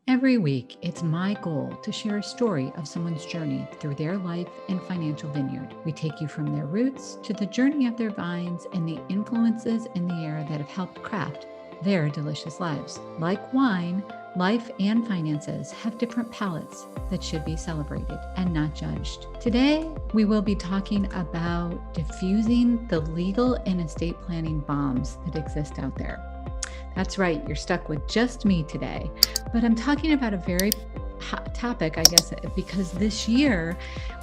Every week, it's my goal to share a story of someone's journey through their life and financial vineyard. We take you from their roots to the journey of their vines and the influences in the air that have helped craft their delicious lives. Like wine, life and finances have different palates that should be celebrated and not judged. Today, we will be talking about diffusing the legal and estate planning bombs that exist out there. That's right, you're stuck with just me today. But I'm talking about a very hot topic, I guess, because this year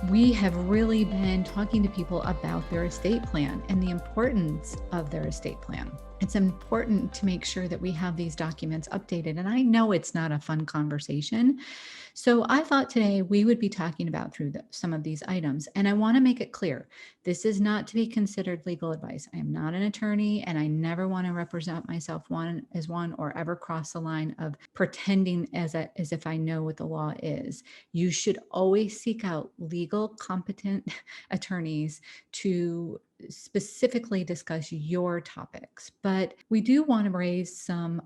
we have really been talking to people about their estate plan and the importance of their estate plan. It's important to make sure that we have these documents updated. And I know it's not a fun conversation. So I thought today we would be talking about through some of these items. And I want to make it clear, this is not to be considered legal advice. I am not an attorney, and I never want to represent myself as one or ever cross the line of pretending as if I know what the law is. You should always seek out legal, competent attorneys to specifically discuss your topics, but we do want to raise some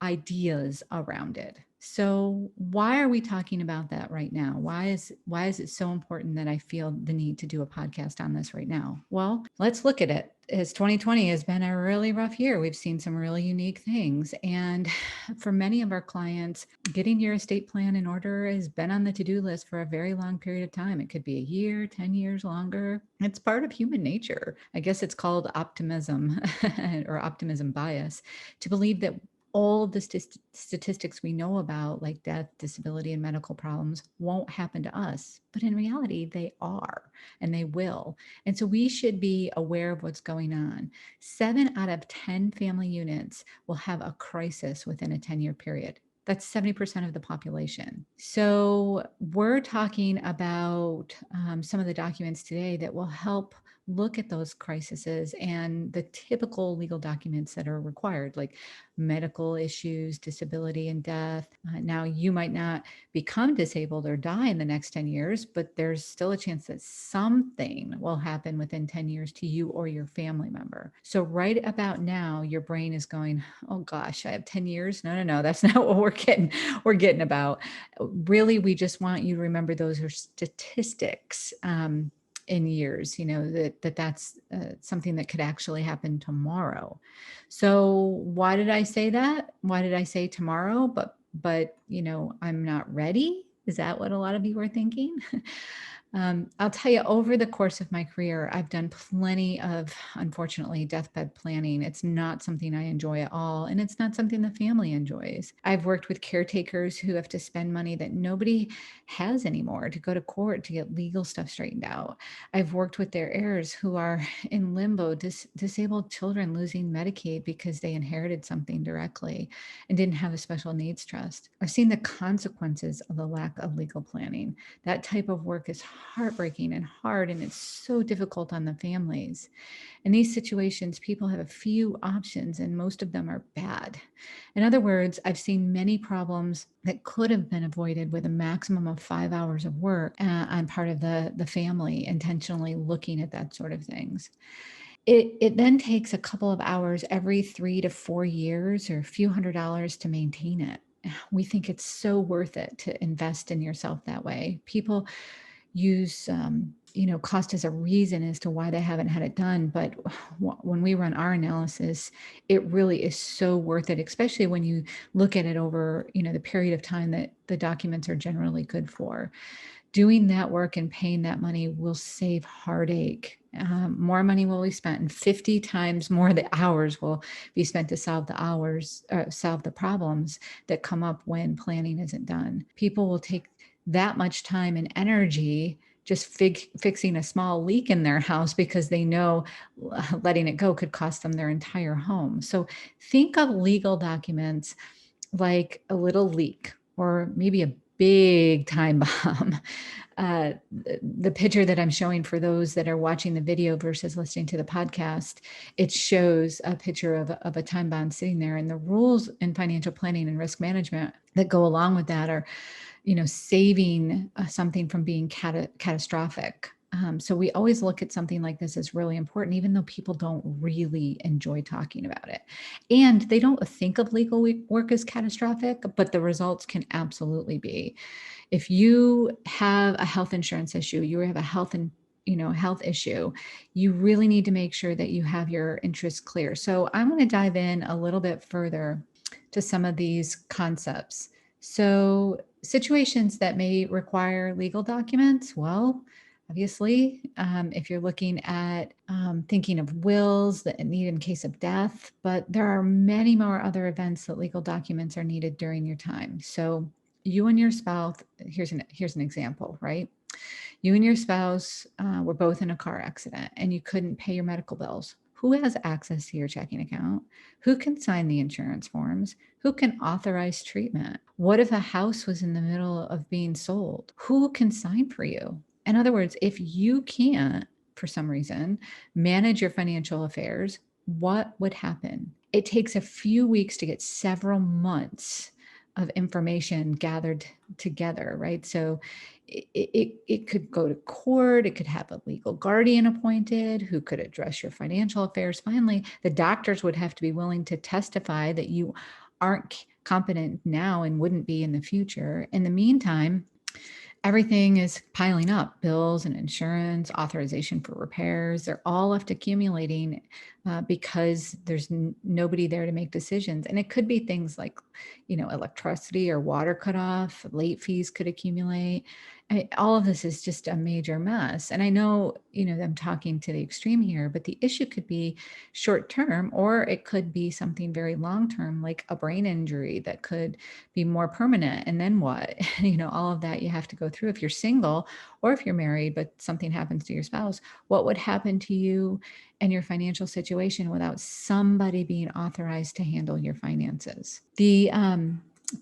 ideas around it. So why are we talking about that right now? Why is it so important that I feel the need to do a podcast on this right now? Well, let's look at it. As 2020 has been a really rough year, we've seen some really unique things. And for many of our clients, getting your estate plan in order has been on the to-do list for a very long period of time. It could be a year, 10 years longer. It's part of human nature. I guess it's called optimism or optimism bias, to believe that all of the statistics we know about, like death, disability, and medical problems, won't happen to us. But in reality, they are, and they will. And so we should be aware of what's going on. 7 out of 10 family units will have a crisis within a 10-year period. That's 70% of the population. So we're talking about some of the documents today that will help look at those crises and the typical legal documents that are required, like medical issues, disability, and death. Now, you might not become disabled or die in the next 10 years, but there's still a chance that something will happen within 10 years to you or your family member. So right about now, your brain is going, oh gosh, I have 10 years. No, that's not what we're getting about. Really, we just want you to remember those are statistics. In years, that's something that could actually happen tomorrow. So why did I say that? Why did I say tomorrow? But I'm not ready. Is that what a lot of you are thinking? I'll tell you, over the course of my career, I've done plenty of, unfortunately, deathbed planning. It's not something I enjoy at all, and it's not something the family enjoys. I've worked with caretakers who have to spend money that nobody has anymore to go to court to get legal stuff straightened out. I've worked with their heirs who are in limbo, disabled children losing Medicaid because they inherited something directly and didn't have a special needs trust. I've seen the consequences of the lack of legal planning. That type of work is heartbreaking and hard, and it's so difficult on the families. In these situations, people have a few options, and most of them are bad. In other words, I've seen many problems that could have been avoided with a maximum of 5 hours of work on part of the family, intentionally looking at that sort of things. It then takes a couple of hours every 3 to 4 years or a few $100s to maintain it. We think it's so worth it to invest in yourself that way. People use cost as a reason as to why they haven't had it done, but when we run our analysis, it really is so worth it, especially when you look at it over the period of time that the documents are generally good for. Doing that work and paying that money will save heartache. More money will be spent, and 50 times more of the hours will be spent to solve the problems that come up when planning isn't done. People will take that much time and energy just fixing a small leak in their house because they know letting it go could cost them their entire home. So think of legal documents like a little leak or maybe a big time bomb. The picture that I'm showing for those that are watching the video versus listening to the podcast, it shows a picture of a time bomb sitting there. And the rules in financial planning and risk management that go along with that are saving something from being catastrophic. So we always look at something like this as really important, even though people don't really enjoy talking about it. And they don't think of legal work as catastrophic, but the results can absolutely be. If you have a health insurance issue, you have a health issue, you really need to make sure that you have your interests clear. So I want to dive in a little bit further to some of these concepts. So situations that may require legal documents, well, obviously, if you're looking at thinking of wills that need in case of death, but there are many more other events that legal documents are needed during your time. So you and your spouse, here's an example, right? You and your spouse were both in a car accident and you couldn't pay your medical bills. Who has access to your checking account? Who can sign the insurance forms? Who can authorize treatment? What if a house was in the middle of being sold? Who can sign for you? In other words, if you can't, for some reason, manage your financial affairs, what would happen? It takes a few weeks to get several months of information gathered together, right? So it could go to court. It could have a legal guardian appointed who could address your financial affairs. Finally, the doctors would have to be willing to testify that you aren't competent now and wouldn't be in the future. In the meantime, everything is piling up: bills and insurance, authorization for repairs. They're all left accumulating because there's nobody there to make decisions. And it could be things like, electricity or water cutoff, late fees could accumulate. All of this is just a major mess. And I know, I'm talking to the extreme here, but the issue could be short term, or it could be something very long term, like a brain injury that could be more permanent. And then what? All of that you have to go through. If you're single or if you're married, but something happens to your spouse, what would happen to you and your financial situation without somebody being authorized to handle your finances? The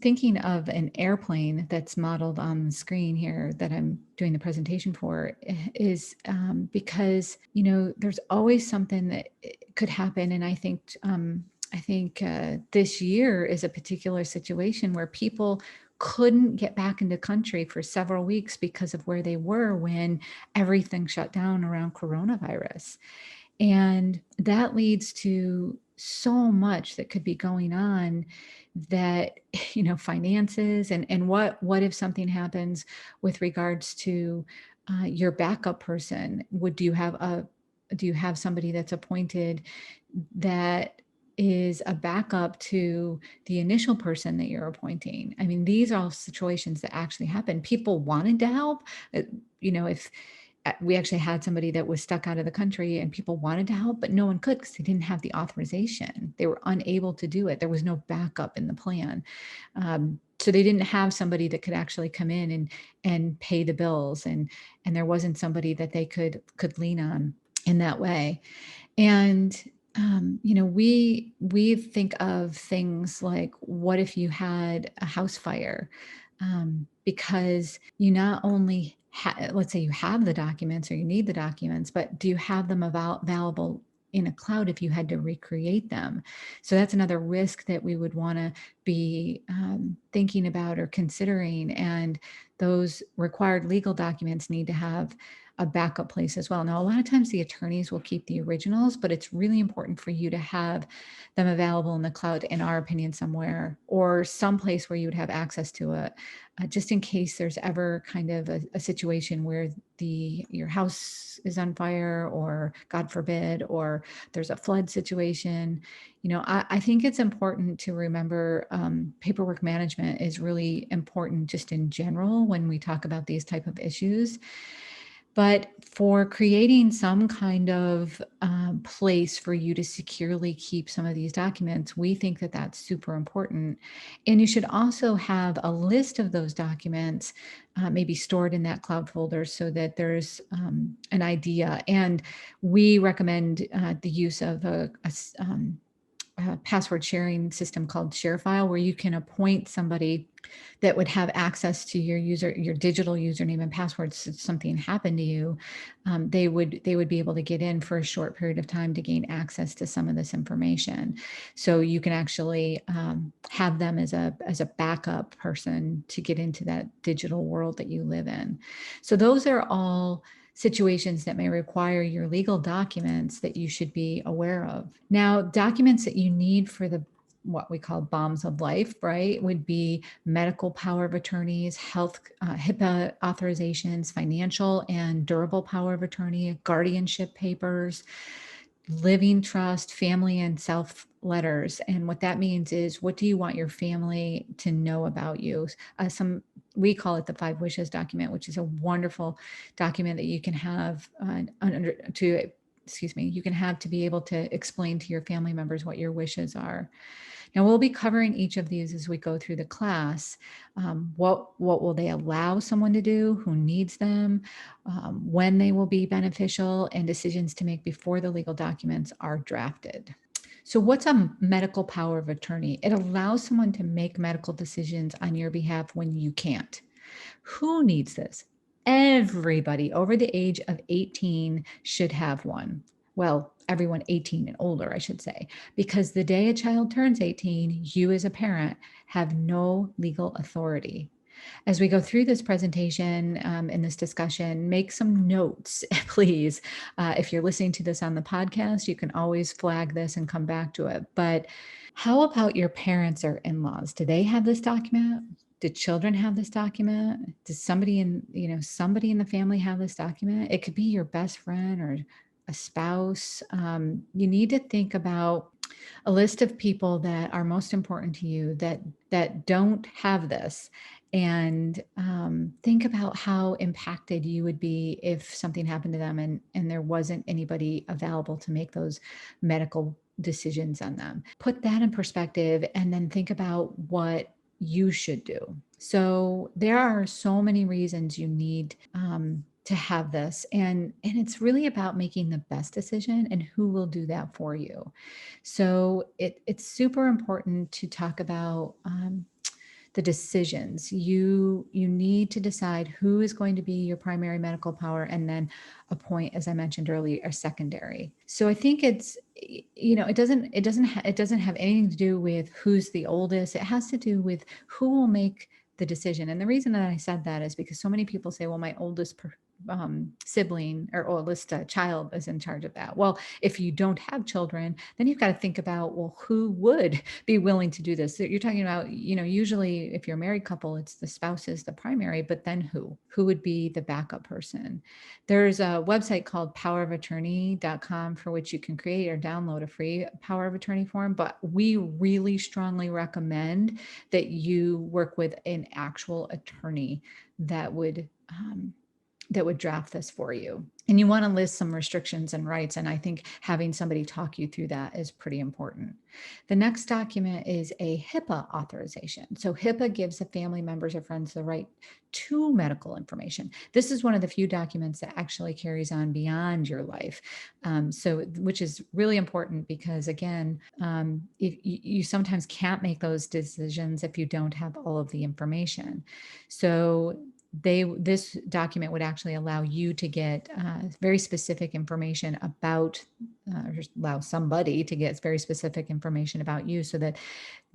thinking of an airplane that's modeled on the screen here that I'm doing the presentation for is because, there's always something that could happen. And I think this year is a particular situation where people couldn't get back into country for several weeks because of where they were when everything shut down around coronavirus. And that leads to so much that could be going on, that, finances, and what if something happens with regards to your backup person? Do you have somebody that's appointed that is a backup to the initial person that you're appointing? I mean, these are all situations that actually happen. People wanted to help. If we actually had somebody that was stuck out of the country and people wanted to help, but no one could because they didn't have the authorization. They were unable to do it. There was no backup in the plan. So they didn't have somebody that could actually come in and pay the bills. And there wasn't somebody that they could lean on in that way. And we think of things like, what if you had a house fire? Because you not only let's say you have the documents or you need the documents, but do you have them available in a cloud if you had to recreate them? So that's another risk that we would want to be thinking about or considering. And those required legal documents need to have a backup place as well. Now, a lot of times the attorneys will keep the originals, but it's really important for you to have them available in the cloud, in our opinion, somewhere, or someplace where you would have access to it, just in case there's ever kind of a situation where your house is on fire, or God forbid, or there's a flood situation. I think it's important to remember paperwork management is really important just in general when we talk about these type of issues. But for creating some kind of place for you to securely keep some of these documents, we think that that's super important. And you should also have a list of those documents maybe stored in that cloud folder so that there's an idea. And we recommend the use of a password sharing system called ShareFile, where you can appoint somebody that would have access to your digital username and password. So if something happened to you, they would be able to get in for a short period of time to gain access to some of this information. So you can actually have them as a backup person to get into that digital world that you live in. So those are all situations that may require your legal documents that you should be aware of. Now, documents that you need for the what we call bombs of life, right, would be medical power of attorneys, health, HIPAA authorizations, financial and durable power of attorney, guardianship papers, living trust, family and self letters. And what that means is, what do you want your family to know about you? We call it the 5 wishes document, which is a wonderful document that you can have you can have to be able to explain to your family members what your wishes are. Now, we'll be covering each of these as we go through the class. What will they allow someone to do, who needs them, when they will be beneficial, and decisions to make before the legal documents are drafted. So what's a medical power of attorney? It allows someone to make medical decisions on your behalf when you can't. Who needs this? Everybody over the age of 18 should have one. Well, everyone 18 and older, I should say, because the day a child turns 18, you as a parent have no legal authority. As we go through this presentation in this discussion, make some notes, please. If you're listening to this on the podcast, you can always flag this and come back to it. But how about your parents or in-laws? Do they have this document? Do children have this document? Does somebody in the family have this document? It could be your best friend or a spouse. You need to think about a list of people that are most important to you that don't have this, and think about how impacted you would be if something happened to them and there wasn't anybody available to make those medical decisions on them. Put that in perspective and then think about what you should do. So there are so many reasons you need to have this, and it's really about making the best decision and who will do that for you. So it's super important to talk about the decisions. You need to decide who is going to be your primary medical power, and then appoint, as I mentioned earlier, a secondary. So I think it doesn't have anything to do with who's the oldest. It has to do with who will make the decision. And the reason that I said that is because so many people say, well, my oldest sibling or oldest child is in charge of that. Well, if you don't have children, then you've got to think about, well, who would be willing to do this? So you're talking about, usually if you're a married couple, it's the spouse is the primary, but then who would be the backup person? There's a website called powerofattorney.com for which you can create or download a free power of attorney form. But we really strongly recommend that you work with an actual attorney that would draft this for you. And you want to list some restrictions and rights. And I think having somebody talk you through that is pretty important. The next document is a HIPAA authorization. So HIPAA gives the family members or friends the right to medical information. This is one of the few documents that actually carries on beyond your life. Which is really important because, again, if you sometimes can't make those decisions if you don't have all of the information. So this document would actually allow you to get very specific information about, or allow somebody to get very specific information about you so that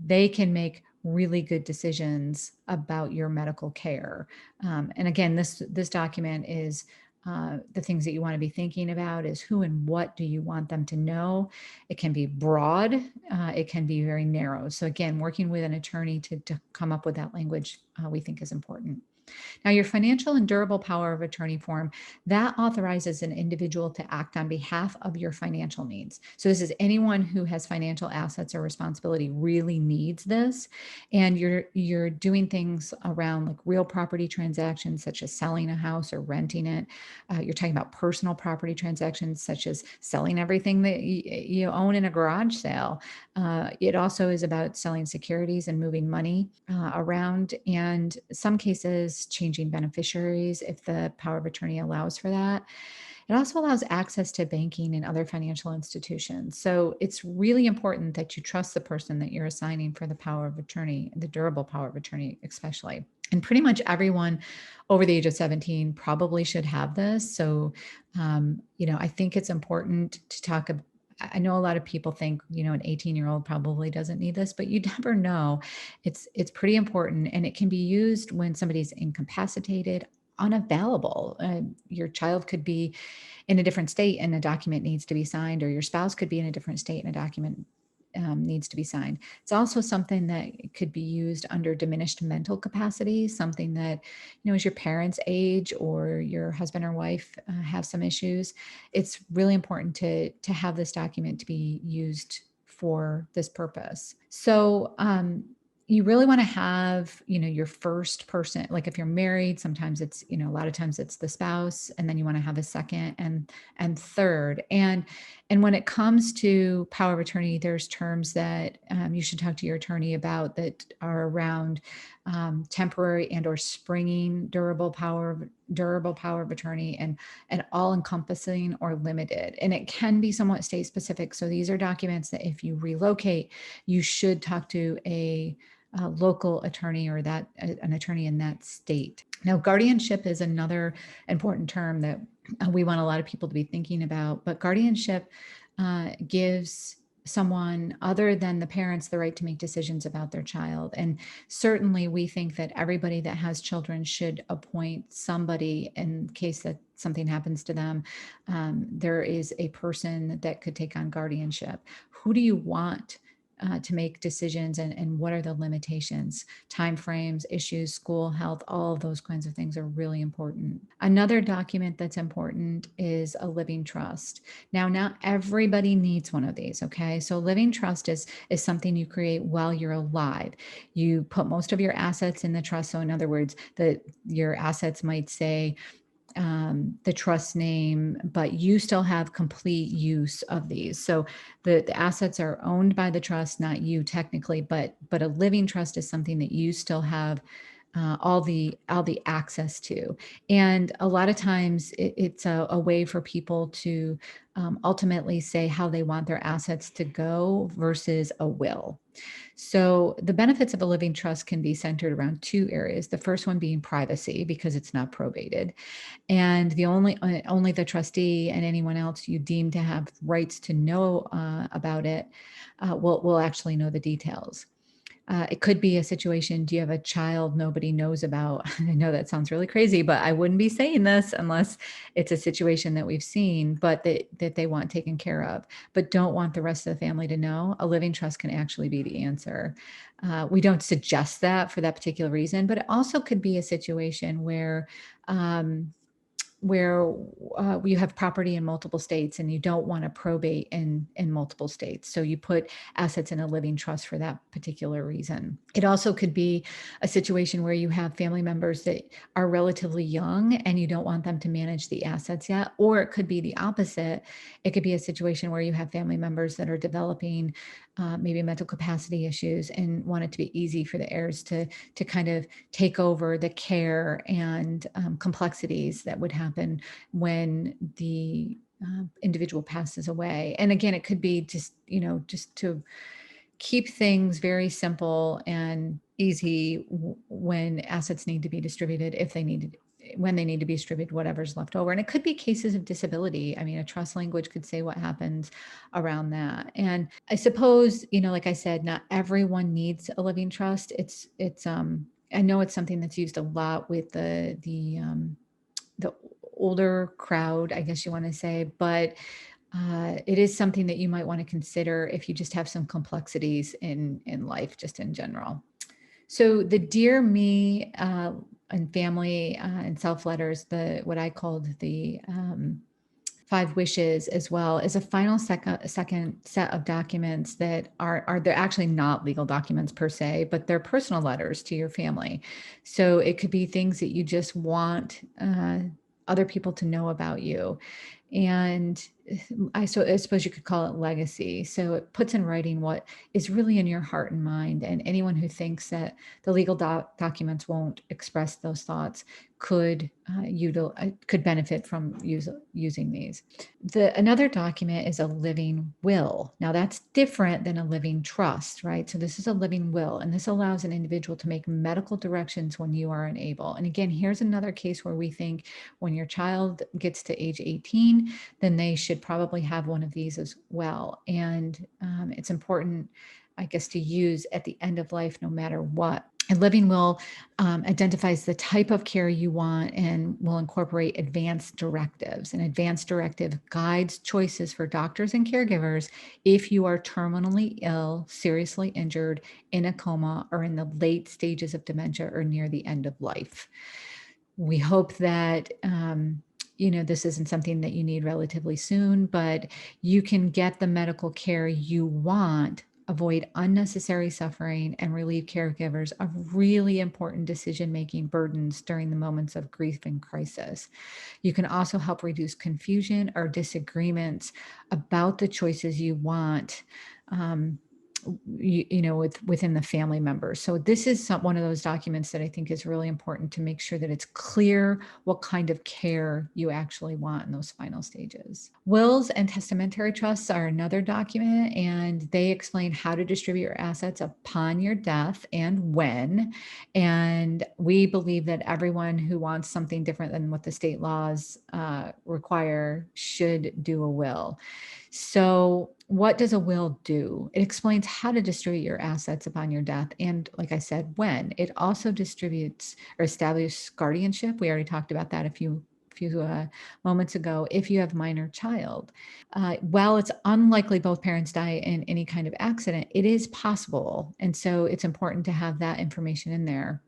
they can make really good decisions about your medical care. And again, this document is the things that you want to be thinking about is who and what do you want them to know. It can be broad, it can be very narrow. So again, working with an attorney to come up with that language we think is important. Now, your financial and durable power of attorney form, that authorizes an individual to act on behalf of your financial needs. So this is anyone who has financial assets or responsibility really needs this. And you're doing things around like real property transactions, such as selling a house or renting it. You're talking about personal property transactions, such as selling everything that you own in a garage sale. It also is about selling securities and moving money around, and some cases changing beneficiaries if the power of attorney allows for that. It also allows access to banking and other financial institutions. So it's really important that you trust the person that you're assigning for the power of attorney, the durable power of attorney especially. And pretty much everyone over the age of 17 probably should have this. So, I think it's important to talk about. I know a lot of people think, an 18-year-old probably doesn't need this, but you never know. It's pretty important, and it can be used when somebody's incapacitated, unavailable. Your child could be in a different state and a document needs to be signed, or your spouse could be in a different state and a document needs to be signed. It's also something that could be used under diminished mental capacity, something that, as your parents age or your husband or wife have some issues. It's really important to have this document to be used for this purpose. So you really want to have, your first person, like if you're married, sometimes it's, a lot of times it's the spouse, and then you want to have a second and third. And when it comes to power of attorney, there's terms that you should talk to your attorney about that are around temporary and or springing durable power of attorney, and all encompassing or limited. And it can be somewhat state specific. So these are documents that if you relocate, you should talk to a local attorney or an attorney in that state. Now, guardianship is another important term that we want a lot of people to be thinking about, but guardianship gives someone other than the parents the right to make decisions about their child. And certainly we think that everybody that has children should appoint somebody in case that something happens to them. There is a person that could take on guardianship. Who do you want to make decisions, and what are the limitations, timeframes, issues, school, health, all of those kinds of things are really important. Another document that's important is a living trust. Now, not everybody needs one of these, okay? So living trust is something you create while you're alive. You put most of your assets in the trust. So in other words, your assets might say, the trust name, but you still have complete use of these. So the assets are owned by the trust, not you technically, but a living trust is something that you still have all the access to. And a lot of times it's a way for people to ultimately say how they want their assets to go versus a will. So the benefits of a living trust can be centered around two areas. The first one being privacy, because it's not probated, and the only the trustee and anyone else you deem to have rights to know about it will actually know the details. It could be a situation, do you have a child nobody knows about? I know that sounds really crazy, but I wouldn't be saying this unless it's a situation that we've seen, but that they want taken care of, but don't want the rest of the family to know. A living trust can actually be the answer. We don't suggest that for that particular reason, but it also could be a situation where you have property in multiple states and you don't want to probate in multiple states. So you put assets in a living trust for that particular reason. It also could be a situation where you have family members that are relatively young and you don't want them to manage the assets yet. Or it could be the opposite. It could be a situation where you have family members that are developing maybe mental capacity issues and want it to be easy for the heirs to kind of take over the care and complexities that would happen when the individual passes away. And again, it could be just to keep things very simple and easy when assets need to be distributed, when they need to be distributed, whatever's left over. And it could be cases of disability. I mean, a trust language could say what happens around that. And I suppose, like I said, not everyone needs a living trust. I know it's something that's used a lot with the older crowd, I guess you want to say, but it is something that you might want to consider if you just have some complexities in life, just in general. So the Dear Me and family and self letters, what I called the 5 wishes, as well as a final second set of documents that they're actually not legal documents per se, but they're personal letters to your family. So it could be things that you just want other people to know about you. And I suppose you could call it legacy. So it puts in writing what is really in your heart and mind. And anyone who thinks that the legal documents won't express those thoughts could benefit from using these. Another document is a living will. Now that's different than a living trust, right? So this is a living will, and this allows an individual to make medical directions when you are unable. And again, here's another case where we think when your child gets to age 18, then they should probably have one of these as well. And it's important to use at the end of life, no matter what. A living will identifies the type of care you want and will incorporate advanced directives. An advanced directive guides choices for doctors and caregivers if you are terminally ill, seriously injured, in a coma, or in the late stages of dementia or near the end of life. We hope that this isn't something that you need relatively soon, but you can get the medical care you want, avoid unnecessary suffering, and relieve caregivers of really important decision-making burdens during the moments of grief and crisis. You can also help reduce confusion or disagreements about the choices you want. Within the family members. So this is one of those documents that I think is really important to make sure that it's clear what kind of care you actually want in those final stages. Wills and testamentary trusts are another document, and they explain how to distribute your assets upon your death and when. And we believe that everyone who wants something different than what the state laws require should do a will. So what does a will do? It explains how to distribute your assets upon your death. And like I said, when. It also distributes or establishes guardianship. We already talked about that a few moments ago. If you have minor child, while it's unlikely both parents die in any kind of accident, it is possible. And so it's important to have that information in there.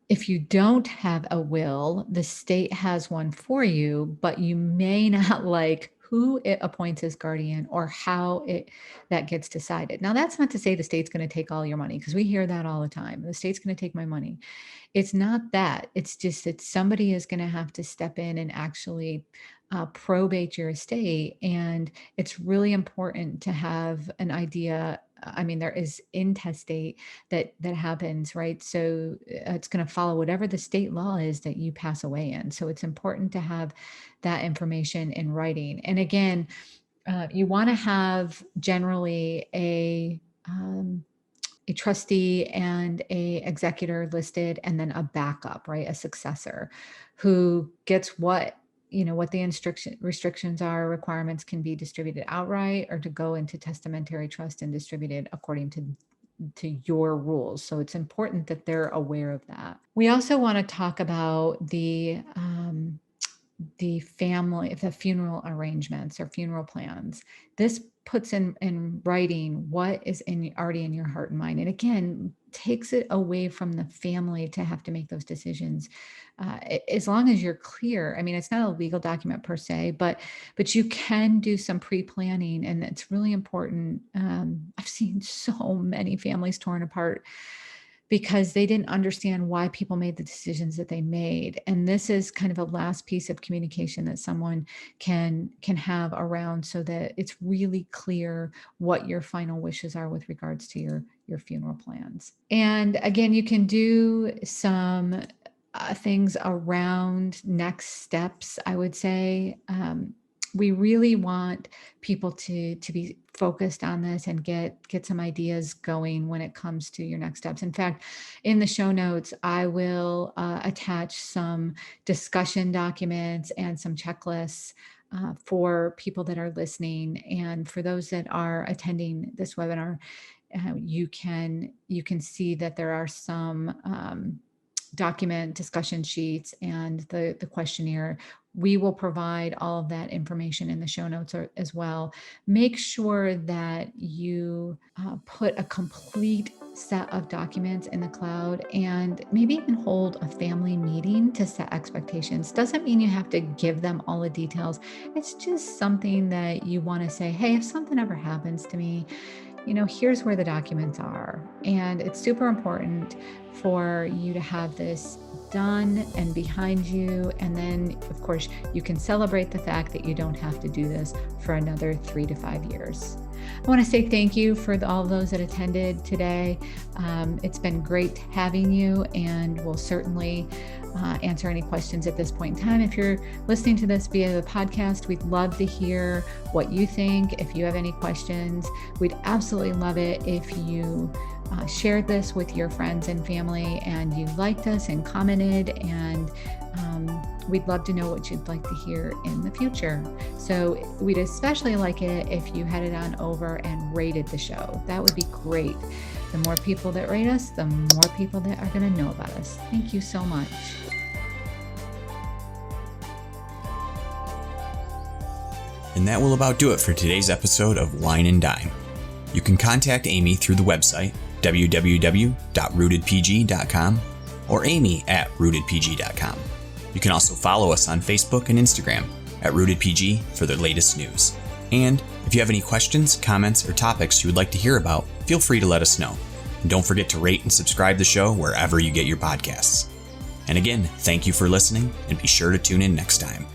If you don't have a will, the state has one for you, but you may not like who it appoints as guardian or how that gets decided. Now, that's not to say the state's going to take all your money, because we hear that all the time. The state's going to take my money. It's not that. It's just that somebody is going to have to step in and actually probate your estate. And it's really important to have an idea. I mean, there is intestate that happens, right? So it's going to follow whatever the state law is that you pass away in. So it's important to have that information in writing. And again, you want to have generally a trustee and a executor listed, and then a backup, right? A successor who gets what the restrictions are. Requirements can be distributed outright or to go into testamentary trust and distributed according to your rules. So it's important that they're aware of that. We also want to talk about the funeral arrangements or funeral plans. This puts in writing what is already in your heart and mind. And again, takes it away from the family to have to make those decisions. As long as you're clear. I mean, it's not a legal document per se, but you can do some pre-planning, and it's really important. I've seen so many families torn apart because they didn't understand why people made the decisions that they made. And this is kind of a last piece of communication that someone can have around, so that it's really clear what your final wishes are with regards to your funeral plans. And again, you can do some things around next steps, I would say. We really want people to be focused on this and get some ideas going when it comes to your next steps. In fact, in the show notes, I will attach some discussion documents and some checklists for people that are listening. And for those that are attending this webinar, you can see that there are some document discussion sheets and the questionnaire. We will provide all of that information in the show notes as well. Make sure that you put a complete set of documents in the cloud, and maybe even hold a family meeting to set expectations. Doesn't mean you have to give them all the details. It's just something that you want to say, hey, if something ever happens to me, here's where the documents are. And it's super important for you to have this done and behind you. And then, of course, you can celebrate the fact that you don't have to do this for another 3 to 5 years. I want to say thank you for all those that attended today. It's been great having you, and we'll certainly answer any questions at this point in time. If you're listening to this via the podcast, we'd love to hear what you think. If you have any questions, we'd absolutely love it if you shared this with your friends and family, and you liked us and commented, and we'd love to know what you'd like to hear in the future. So we'd especially like it if you headed on over and rated the show. That would be great. The more people that rate us, the more people that are going to know about us. Thank you so much. And that will about do it for today's episode of Wine and Dime. You can contact Amy through the website, www.rootedpg.com, or amy@rootedpg.com. You can also follow us on Facebook and Instagram @rootedpg for the latest news. And if you have any questions, comments, or topics you would like to hear about, feel free to let us know. And don't forget to rate and subscribe the show wherever you get your podcasts. And again, thank you for listening, and be sure to tune in next time.